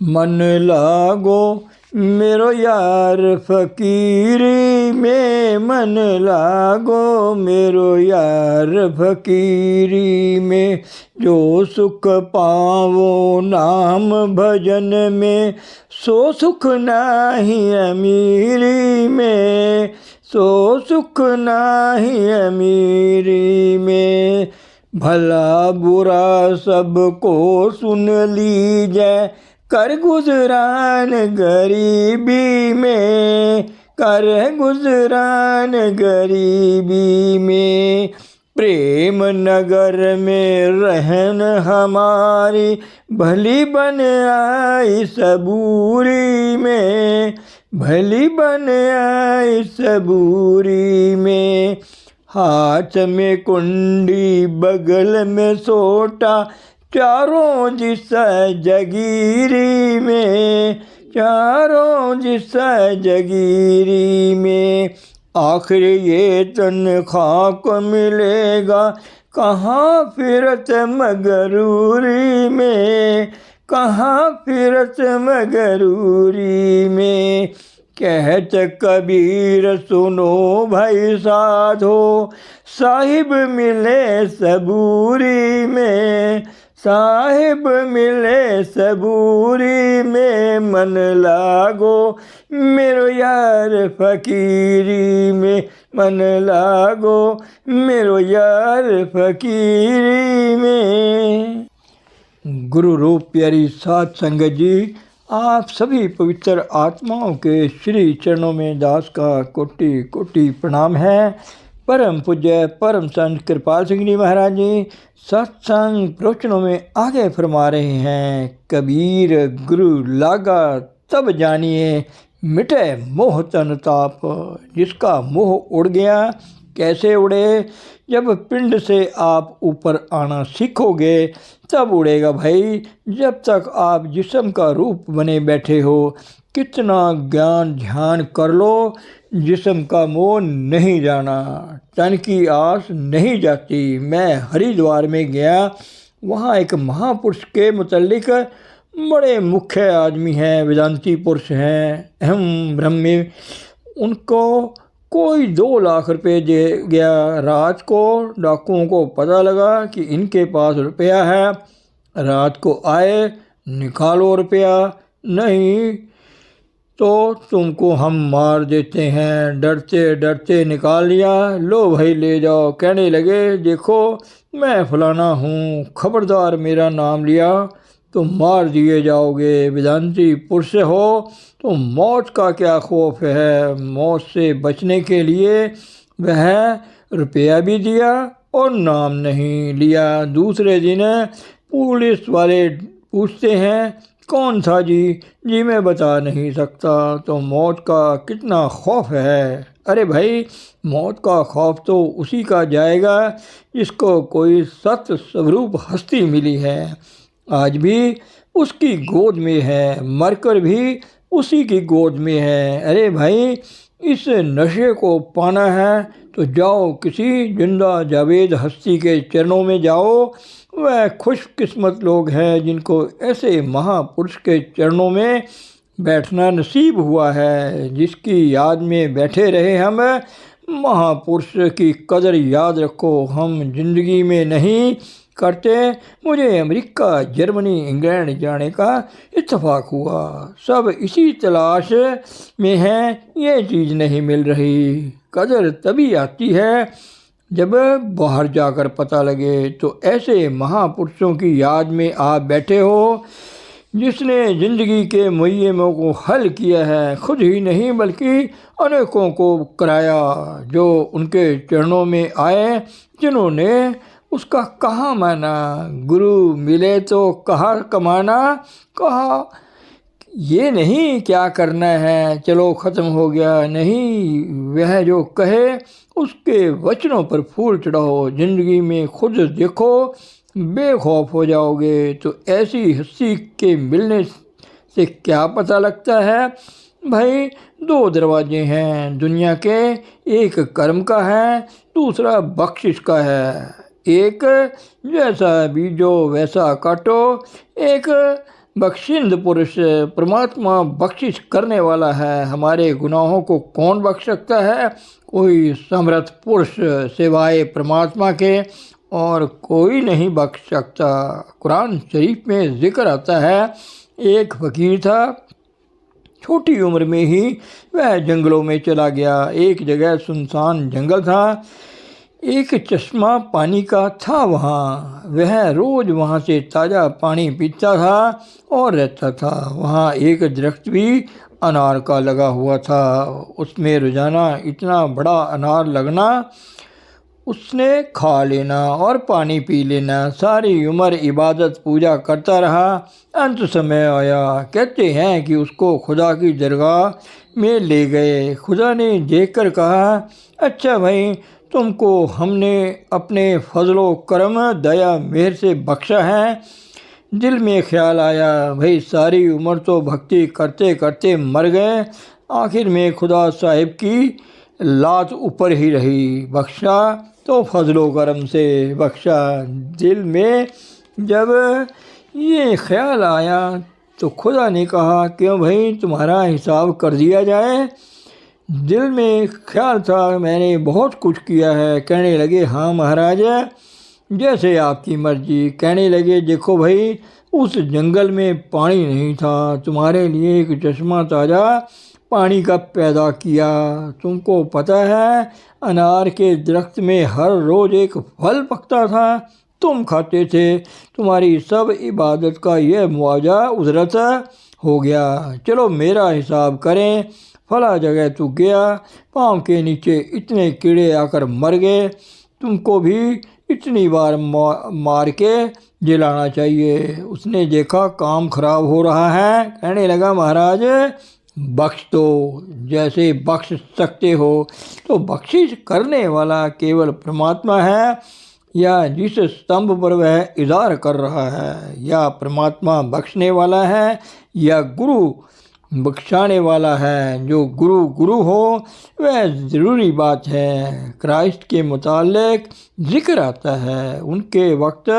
मन लागो मेरो यार फकीरी में, मन लागो मेरो यार फकीरी में। जो सुख पावो नाम भजन में, सो सुख नाही अमीरी में, सो सुख नाही अमीरी में। भला बुरा सबको सुन लीजै, कर गुजरान गरीबी में, कर गुजरान गरीबी में। प्रेम नगर में रहन हमारी, भली बन आई सबूरी में, भली बन आई सबूरी में। हाथ में कुंडी बगल में सोटा, चारों दिशा जगीरी में, चारों दिशा जगीरी में। आखिर ये तनख्वाह को मिलेगा कहाँ फिरत मगरूरी में, कहाँ फिरत मगरूरी में। कहत कबीर सुनो भाई साधो, साहिब मिले सबूरी में, साहिब मिले सबूरी में। मन लागो मेरो यार फकीरी में, मन लागो मेरो यार फकीरी में। गुरु रूप प्यारी साध संगत जी, आप सभी पवित्र आत्माओं के श्री चरणों में दास का कोटि कोटि प्रणाम है। परम पूज्य परम संत कृपाल सिंह जी महाराज जी सत्संग प्रवचनों में आगे फरमा रहे हैं। कबीर गुरु लागा तब जानिए, मिटे मोह तन ताप। जिसका मोह उड़ गया, कैसे उड़े? जब पिंड से आप ऊपर आना सीखोगे तब उड़ेगा भाई। जब तक आप जिस्म का रूप बने बैठे हो, कितना ज्ञान ध्यान कर लो, जिस्म का मोह नहीं जाना, तन की आस नहीं जाती। मैं हरिद्वार में गया, वहाँ एक महापुरुष के मुतल्लिक बड़े मुख्य आदमी हैं, वेदांती पुरुष हैं, अहम ब्रह्मी। उनको कोई 2 लाख रुपए दे गया। रात को डाकुओं को पता लगा कि इनके पास रुपया है। रात को आए, निकालो रुपया, नहीं तो तुमको हम मार देते हैं। डरते डरते निकाल लिया, लो भाई ले जाओ। कहने लगे देखो मैं फलाना हूँ, खबरदार मेरा नाम लिया तो मार दिए जाओगे। वेदांती पुरुष हो तो मौत का क्या खौफ है। मौत से बचने के लिए वह रुपया भी दिया और नाम नहीं लिया। दूसरे दिन पुलिस वाले पूछते हैं कौन था जी? जी मैं बता नहीं सकता। तो मौत का कितना खौफ है। अरे भाई, मौत का खौफ तो उसी का जाएगा जिसको कोई सत्य स्वरूप हस्ती मिली है। आज भी उसकी गोद में है, मरकर भी उसी की गोद में है। अरे भाई, इस नशे को पाना है तो जाओ किसी जिंदा जावेद हस्ती के चरणों में जाओ। वह खुशकिस्मत लोग हैं जिनको ऐसे महापुरुष के चरणों में बैठना नसीब हुआ है। जिसकी याद में बैठे रहे हम। महापुरुष की कदर याद रखो। हम जिंदगी में नहीं करते। मुझे अमेरिका, जर्मनी, इंग्लैंड जाने का इत्तेफाक हुआ। सब इसी तलाश में हैं, ये चीज़ नहीं मिल रही। कदर तभी आती है जब बाहर जाकर पता लगे। तो ऐसे महापुरुषों की याद में आप बैठे हो जिसने ज़िंदगी के मुय्यमों को हल किया है। खुद ही नहीं बल्कि अनेकों को कराया जो उनके चरणों में आए, जिन्होंने उसका कहा माना। गुरु मिले तो कहा कमाना, कहा ये नहीं क्या करना है, चलो ख़त्म हो गया। नहीं, वह जो कहे उसके वचनों पर फूल चढ़ाओ। ज़िंदगी में खुद देखो, बेखौफ हो जाओगे। तो ऐसी हस्ती के मिलने से क्या पता लगता है भाई? 2 दरवाजे हैं दुनिया के, एक कर्म का है, दूसरा बख्शिश का है। एक जैसा बीजो वैसा काटो, एक बख्शिंद पुरुष परमात्मा बख्शिश करने वाला है। हमारे गुनाहों को कौन बख्श सकता है? कोई समर्थ पुरुष सिवाय परमात्मा के और कोई नहीं बख्श सकता। कुरान शरीफ में जिक्र आता है, एक फ़कीर था, छोटी उम्र में ही वह जंगलों में चला गया। एक जगह सुनसान जंगल था, एक चश्मा पानी का था वहाँ। वह रोज़ वहाँ से ताज़ा पानी पीता था और रहता था। वहाँ एक दरख्त भी अनार का लगा हुआ था। उसमें रोज़ाना इतना बड़ा अनार लगना, उसने खा लेना और पानी पी लेना। सारी उम्र इबादत पूजा करता रहा। अंत समय आया, कहते हैं कि उसको खुदा की दरगाह में ले गए। खुदा ने देखकर कहा, अच्छा भाई, तुमको हमने अपने फजलो करम दया मेहर से बख्शा है। दिल में ख्याल आया, भाई सारी उम्र तो भक्ति करते करते मर गए, आखिर में खुदा साहिब की लात ऊपर ही रही। बख्शा तो फजलो करम से बख्शा। दिल में जब ये ख्याल आया तो खुदा ने कहा, क्यों भाई, तुम्हारा हिसाब कर दिया जाए। दिल में ख्याल था, मैंने बहुत कुछ किया है। कहने लगे, हाँ महाराज, जैसे आपकी मर्जी। कहने लगे, देखो भाई, उस जंगल में पानी नहीं था, तुम्हारे लिए एक चश्मा ताज़ा पानी का पैदा किया। तुमको पता है, अनार के दरख्त में हर रोज़ एक फल पकता था, तुम खाते थे। तुम्हारी सब इबादत का यह मुआवजा उजरत हो गया। चलो मेरा हिसाब करें। फला जगह तू गया, पाँव के नीचे इतने कीड़े आकर मर गए, तुमको भी इतनी बार मार के जिलाना चाहिए। उसने देखा काम खराब हो रहा है, कहने लगा, महाराज बख्श दो, जैसे बख्श सकते हो। तो बख्शिश करने वाला केवल परमात्मा है, या जिस स्तंभ पर वह इज़ार कर रहा है, या परमात्मा बख्शने वाला है, या गुरु बख्शाने वाला है। जो गुरु हो वह ज़रूरी बात है। क्राइस्ट के मुतालिक ज़िक्र आता है, उनके वक्त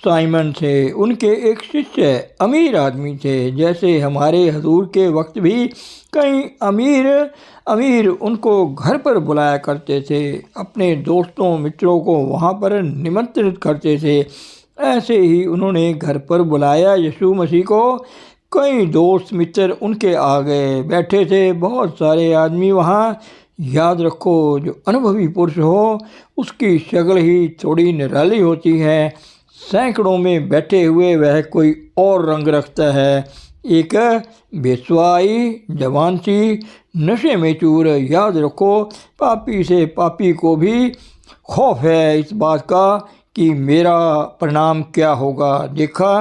साइमन थे, उनके एक शिष्य अमीर आदमी थे। जैसे हमारे हजूर के वक्त भी कई अमीर उनको घर पर बुलाया करते थे, अपने दोस्तों मित्रों को वहाँ पर निमंत्रित करते थे। ऐसे ही उन्होंने घर पर बुलाया यीशु मसीह को। कई दोस्त मित्र उनके आ गए, बैठे थे बहुत सारे आदमी वहाँ। याद रखो, जो अनुभवी पुरुष हो उसकी शक्ल ही थोड़ी निराली होती है। सैकड़ों में बैठे हुए वह कोई और रंग रखता है। एक बेसवाई जवान सी नशे में चूर। याद रखो, पापी से पापी को भी खौफ है इस बात का कि मेरा परिणाम क्या होगा। देखा,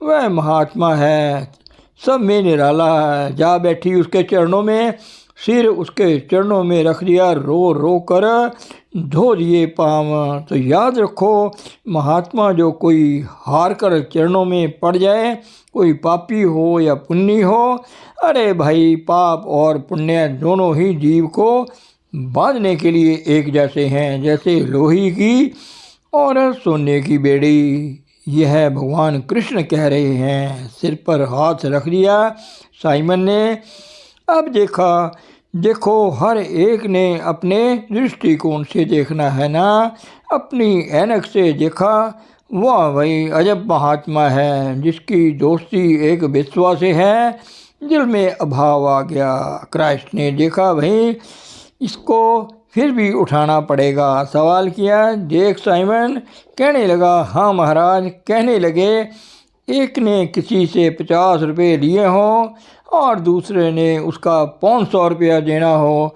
वह महात्मा है, सब में निराला है। जा बैठी उसके चरणों में, सिर उसके चरणों में रख दिया, रो रो कर धो दिए पाँव। तो याद रखो, महात्मा जो कोई हार कर चरणों में पड़ जाए, कोई पापी हो या पुण्य हो, अरे भाई, पाप और पुण्य दोनों ही जीव को बांधने के लिए एक जैसे हैं, जैसे लोही की और सोने की बेड़ी। यह भगवान कृष्ण कह रहे हैं। सिर पर हाथ रख दिया साइमन ने। अब देखो, हर एक ने अपने दृष्टिकोण से देखना है ना, अपनी ऐनक से देखा। वाह भाई, अजब महात्मा है, जिसकी दोस्ती एक विश्वास से है। दिल में अभाव आ गया। क्राइस्ट ने देखा, भाई इसको फिर भी उठाना पड़ेगा। सवाल किया, देख साइमन। कहने लगा, हाँ महाराज। कहने लगे, एक ने किसी से 50 रुपये लिए हों और दूसरे ने उसका 500 रुपया देना हो,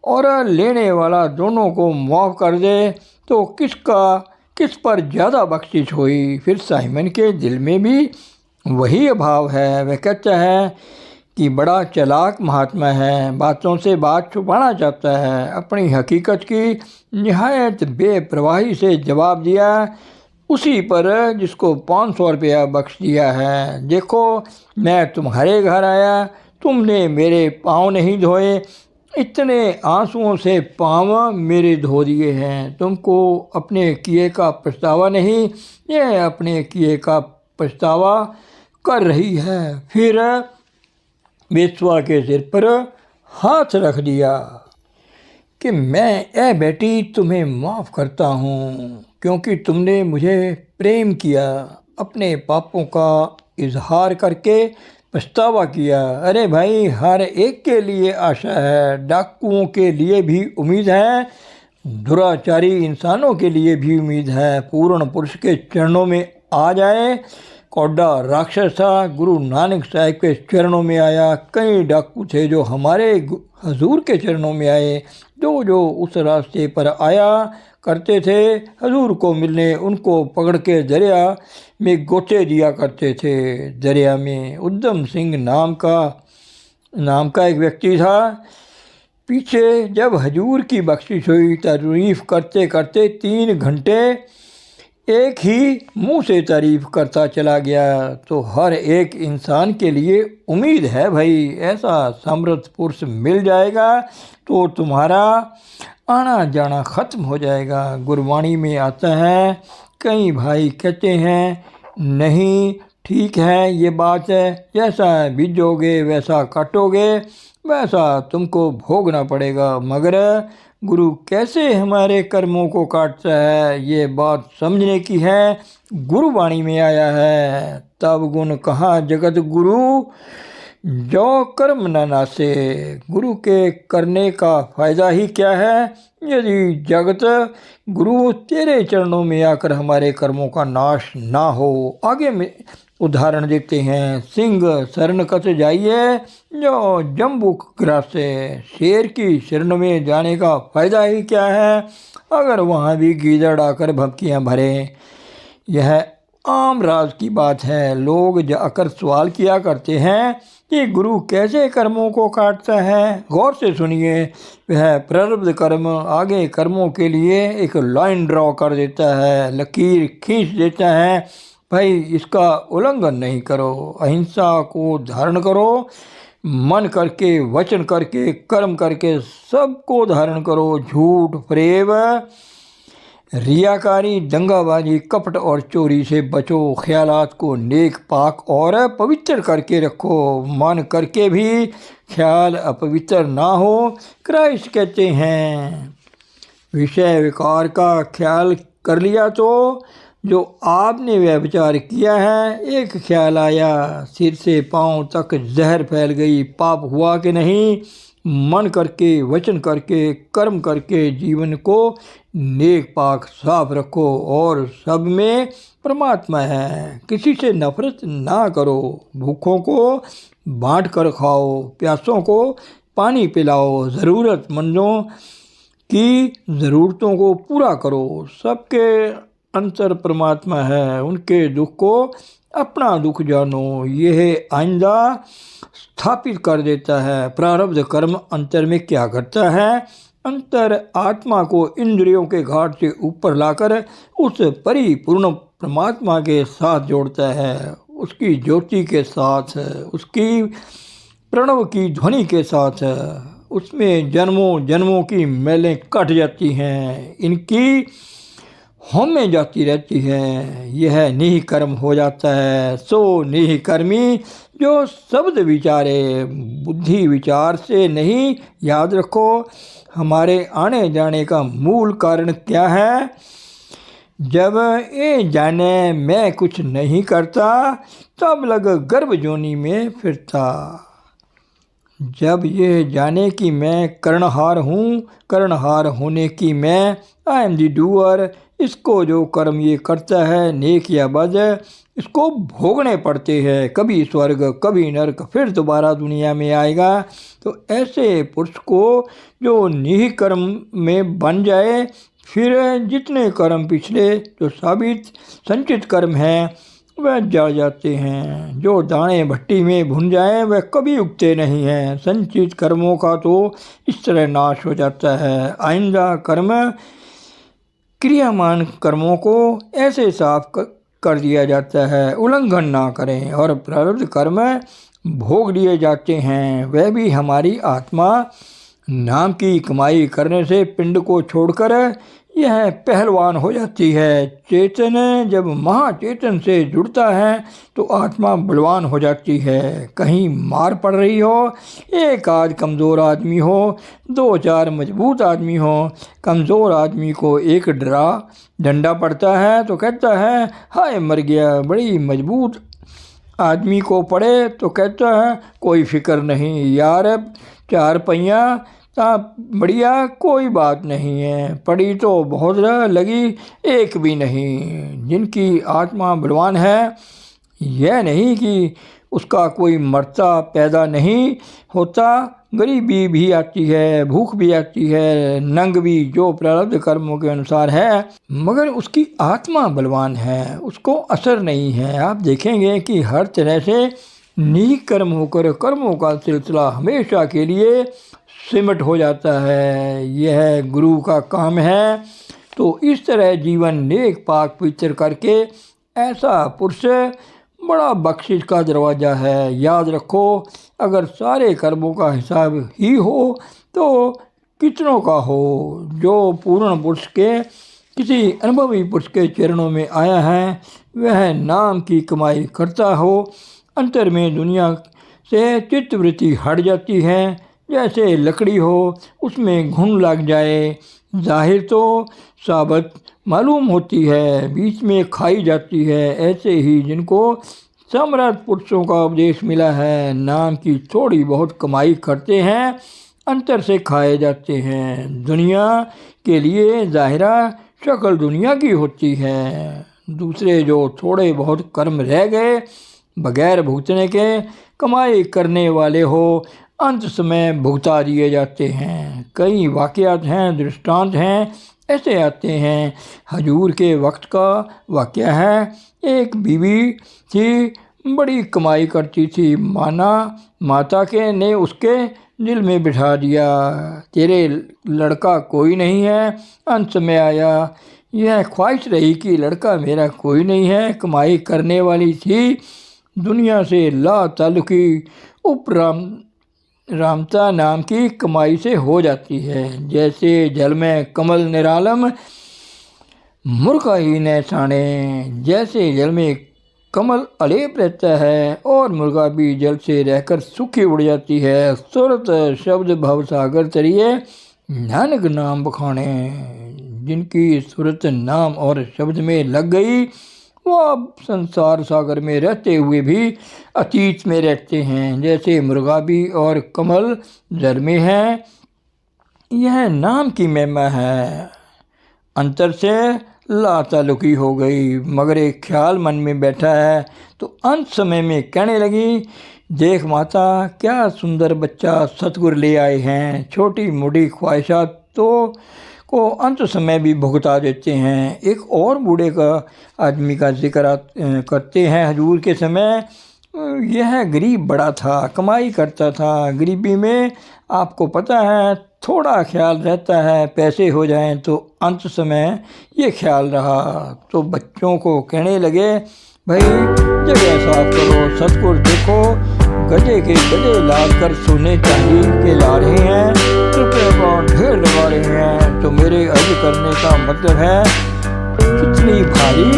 और लेने वाला दोनों को माफ़ कर दे, तो किस पर ज़्यादा बख्शिश हुई। फिर साइमन के दिल में भी वही अभाव है। वह कहता है कि बड़ा चालाक महात्मा है, बातों से बात छुपाना चाहता है। अपनी हकीकत की निहायत बेपरवाही से जवाब दिया उसी पर जिसको 500 रुपया बख्श दिया है। देखो, मैं तुम्हारे घर आया, तुमने मेरे पाँव नहीं धोए, इतने आंसुओं से पाँव मेरे धो दिए हैं। तुमको अपने किए का पछतावा नहीं, यह अपने किए का पछतावा कर रही है। फिर बेस्वा के सिर पर हाथ रख दिया कि मैं ए बेटी तुम्हें माफ़ करता हूँ, क्योंकि तुमने मुझे प्रेम किया, अपने पापों का इजहार करके पछतावा किया। अरे भाई, हर एक के लिए आशा है, डाकुओं के लिए भी उम्मीद है, दुराचारी इंसानों के लिए भी उम्मीद है। पूर्ण पुरुष के चरणों में आ जाए। कौडा राक्षस था, गुरु नानक साहिब के चरणों में आया। कई डाकू थे जो हमारे हजूर के चरणों में आए, जो उस रास्ते पर आया करते थे हजूर को मिलने, उनको पकड़ के दरिया में गोते दिया करते थे। दरिया में उद्यम सिंह नाम का एक व्यक्ति था। पीछे जब हजूर की बख्शिश हुई, तारीफ़ करते करते 3 घंटे एक ही मुंह से तारीफ़ करता चला गया। तो हर एक इंसान के लिए उम्मीद है भाई, ऐसा समर्थ पुरुष मिल जाएगा तो तुम्हारा आना जाना ख़त्म हो जाएगा। गुरबाणी में आता है, कई भाई कहते हैं नहीं ठीक है, ये बात है, जैसा बीजोगे वैसा काटोगे, वैसा तुमको भोगना पड़ेगा। मगर गुरु कैसे हमारे कर्मों को काटता है, ये बात समझने की है। गुरुवाणी में आया है, तब गुण कहा जगत गुरु, जो कर्म न नासे। गुरु के करने का फ़ायदा ही क्या है, यदि जगत गुरु तेरे चरणों में आकर हमारे कर्मों का नाश ना हो। आगे में उदाहरण देते हैं, सिंह शरण कत जाइए, जो जम्बू ग्रासे। शेर की शरण में जाने का फ़ायदा ही क्या है, अगर वहाँ भी गीदड़ आकर भपकियाँ भरें। यह आम राज की बात है। लोग जाकर सवाल किया करते हैं कि गुरु कैसे कर्मों को काटता है। गौर से सुनिए, वह प्रारब्ध कर्म आगे कर्मों के लिए एक लाइन ड्रॉ कर देता है, लकीर खींच देता है। भाई, इसका उल्लंघन नहीं करो, अहिंसा को धारण करो, मन करके, वचन करके, कर्म करके सबको धारण करो। झूठ, फरेब, रियाकारी, दंगाबाजी, कपट और चोरी से बचो। ख्यालात को नेक, पाक और पवित्र करके रखो। मन करके भी ख्याल अपवित्र ना हो। क्राइस्ट कहते हैं, विषय विकार का ख्याल कर लिया तो जो आपने व्यभिचार किया है, एक ख्याल आया, सिर से पांव तक जहर फैल गई, पाप हुआ कि नहीं। मन करके, वचन करके, कर्म करके जीवन को नेक पाक साफ रखो। और सब में परमात्मा है, किसी से नफरत ना करो। भूखों को बांट कर खाओ, प्यासों को पानी पिलाओ, ज़रूरतमंदों की ज़रूरतों को पूरा करो। सबके अंतर परमात्मा है, उनके दुख को अपना दुख जानो। यह आइंदा स्थापित कर देता है। प्रारब्ध कर्म अंतर में क्या करता है, अंतर आत्मा को इंद्रियों के घाट से ऊपर लाकर उस परिपूर्ण परमात्मा के साथ जोड़ता है, उसकी ज्योति के साथ, उसकी प्रणव की ध्वनि के साथ। उसमें जन्मों जन्मों की मैलें कट जाती हैं, इनकी होमे जाती रहती है। यह निह कर्म हो जाता है। सो निह कर्मी जो शब्द विचारे, बुद्धि विचार से नहीं। याद रखो, हमारे आने जाने का मूल कारण क्या है। जब ये जाने मैं कुछ नहीं करता, तब लग गर्भ जोनी में फिरता। जब ये जाने कि मैं कर्णहार हूँ, कर्णहार होने की मैं, आई एम दी डूअर, इसको जो कर्म ये करता है, नेक या बद, इसको भोगने पड़ते हैं। कभी स्वर्ग, कभी नरक, फिर दोबारा दुनिया में आएगा। तो ऐसे पुरुष को जो निह कर्म में बन जाए, फिर जितने कर्म पिछले जो साबित संचित कर्म हैं वह जल जाते हैं। जो दाने भट्टी में भुन जाए वह कभी उगते नहीं हैं। संचित कर्मों का तो इस तरह नाश हो जाता है। आइंदा कर्म, क्रियामान कर्मों को ऐसे साफ कर दिया जाता है, उल्लंघन ना करें। और प्रारब्ध कर्म भोग लिए जाते हैं, वह भी हमारी आत्मा नाम की कमाई करने से पिंड को छोड़कर यह पहलवान हो जाती है। चेतन जब महाचेतन से जुड़ता है तो आत्मा बलवान हो जाती है। कहीं मार पड़ रही हो, एक आध कमज़ोर आदमी हो, दो चार मजबूत आदमी हो, कमज़ोर आदमी को एक डंडा पड़ता है तो कहता है हाय मर गया। बड़ी मजबूत आदमी को पड़े तो कहता है कोई फिक्र नहीं यार, चार पहिया ता बढ़िया, कोई बात नहीं है, पड़ी तो बहुत लगी, एक भी नहीं। जिनकी आत्मा बलवान है, यह नहीं कि उसका कोई मरता पैदा नहीं होता। गरीबी भी आती है, भूख भी आती है, नंग भी, जो प्रारब्ध कर्मों के अनुसार है, मगर उसकी आत्मा बलवान है, उसको असर नहीं है। आप देखेंगे कि हर तरह से नीक कर्म होकर कर्मों का सिलसिला हमेशा के लिए सिमट हो जाता है। यह गुरु का काम है। तो इस तरह जीवन नेक पाक पवित्र करके ऐसा पुरुष बड़ा बख्शिश का दरवाज़ा है। याद रखो, अगर सारे कर्मों का हिसाब ही हो तो कितनों का हो। जो पूर्ण पुरुष के, किसी अनुभवी पुरुष के चरणों में आया है, वह नाम की कमाई करता हो। अंतर में दुनिया से चित्तवृत्ति हट जाती है। जैसे लकड़ी हो, उसमें घुन लग जाए, जाहिर तो साबत मालूम होती है, बीच में खाई जाती है। ऐसे ही जिनको समर्थ पुरुषों का उपदेश मिला है, नाम की थोड़ी बहुत कमाई करते हैं, अंतर से खाए जाते हैं। दुनिया के लिए ज़ाहिरा शक्ल दुनिया की होती है। दूसरे जो थोड़े बहुत कर्म रह गए, बगैर भुगतने के कमाई करने वाले हो, अंत समय भुगता दिए जाते हैं। कई वाक़यात हैं, दृष्टांत हैं, ऐसे आते हैं। हजूर के वक्त का वाक़या है। एक बीवी थी, बड़ी कमाई करती थी। माता के ने उसके दिल में बिठा दिया, तेरे लड़का कोई नहीं है। अंत समय आया, यह ख्वाहिश रही कि लड़का मेरा कोई नहीं है। कमाई करने वाली थी, दुनिया से ला ताल्लुकी रामता नाम की कमाई से हो जाती है। जैसे जल में कमल निरालम, मुर्गा ही न साणे। जैसे जल में कमल अलेप रहता है और मुर्गा भी जल से रहकर सूखी उड़ जाती है। सुरत शब्द भवसागर तरिए नानक नाम बखाने। जिनकी सूरत नाम और शब्द में लग गई, वो अब संसार सागर में रहते हुए भी अतीत में रहते हैं। जैसे मुर्गा भी और कमल जल में है। यह नाम की महिमा है। अंतर से लातालुकी हो गई, मगर एक ख्याल मन में बैठा है तो अंत समय में कहने लगी, देख माता, क्या सुंदर बच्चा सतगुरु ले आए हैं। छोटी मोटी ख्वाहिशात तो को अंत समय भी भुगता देते हैं। एक और बूढ़े का आदमी का जिक्र करते हैं हजूर के समय। यह गरीब बड़ा था, कमाई करता था। गरीबी में आपको पता है थोड़ा ख्याल रहता है, पैसे हो जाएं तो अंत समय ये ख्याल रहा। तो बच्चों को कहने लगे, भाई जगह साफ करो, सतगुरु देखो गधे के गधे लाद कर सोने चांदी के ला रहे हैं, रुपये पाँव ढेर लगा रहे हैं। तो मेरे अर्ज करने का मतलब है कितनी भारी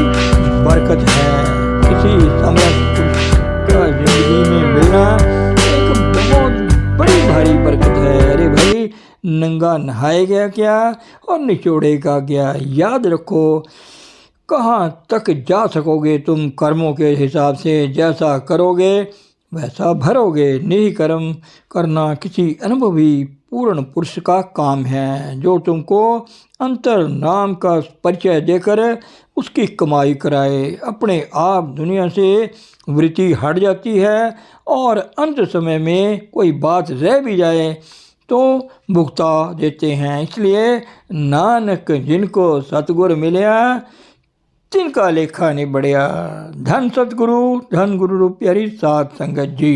बरकत है। किसी समर्थ का जिंदगी में मिलना एक बहुत बड़ी भारी बरकत है। अरे भाई, नंगा नहाए गया क्या और निचोड़ेगा क्या। याद रखो, कहाँ तक जा सकोगे तुम कर्मों के हिसाब से। जैसा करोगे वैसा भरोगे। नहीं कर्म करना किसी अनुभवी पूर्ण पुरुष का काम है, जो तुमको अंतर नाम का परिचय देकर उसकी कमाई कराए। अपने आप दुनिया से वृत्ति हट जाती है और अंत समय में कोई बात रह भी जाए तो भुगता देते हैं। इसलिए नानक जिनको सतगुरु मिलया, तिनका लेखा नहीं बढ़िया। धन सतगुरु, धन गुरु रूप प्यारी साध संगत जी।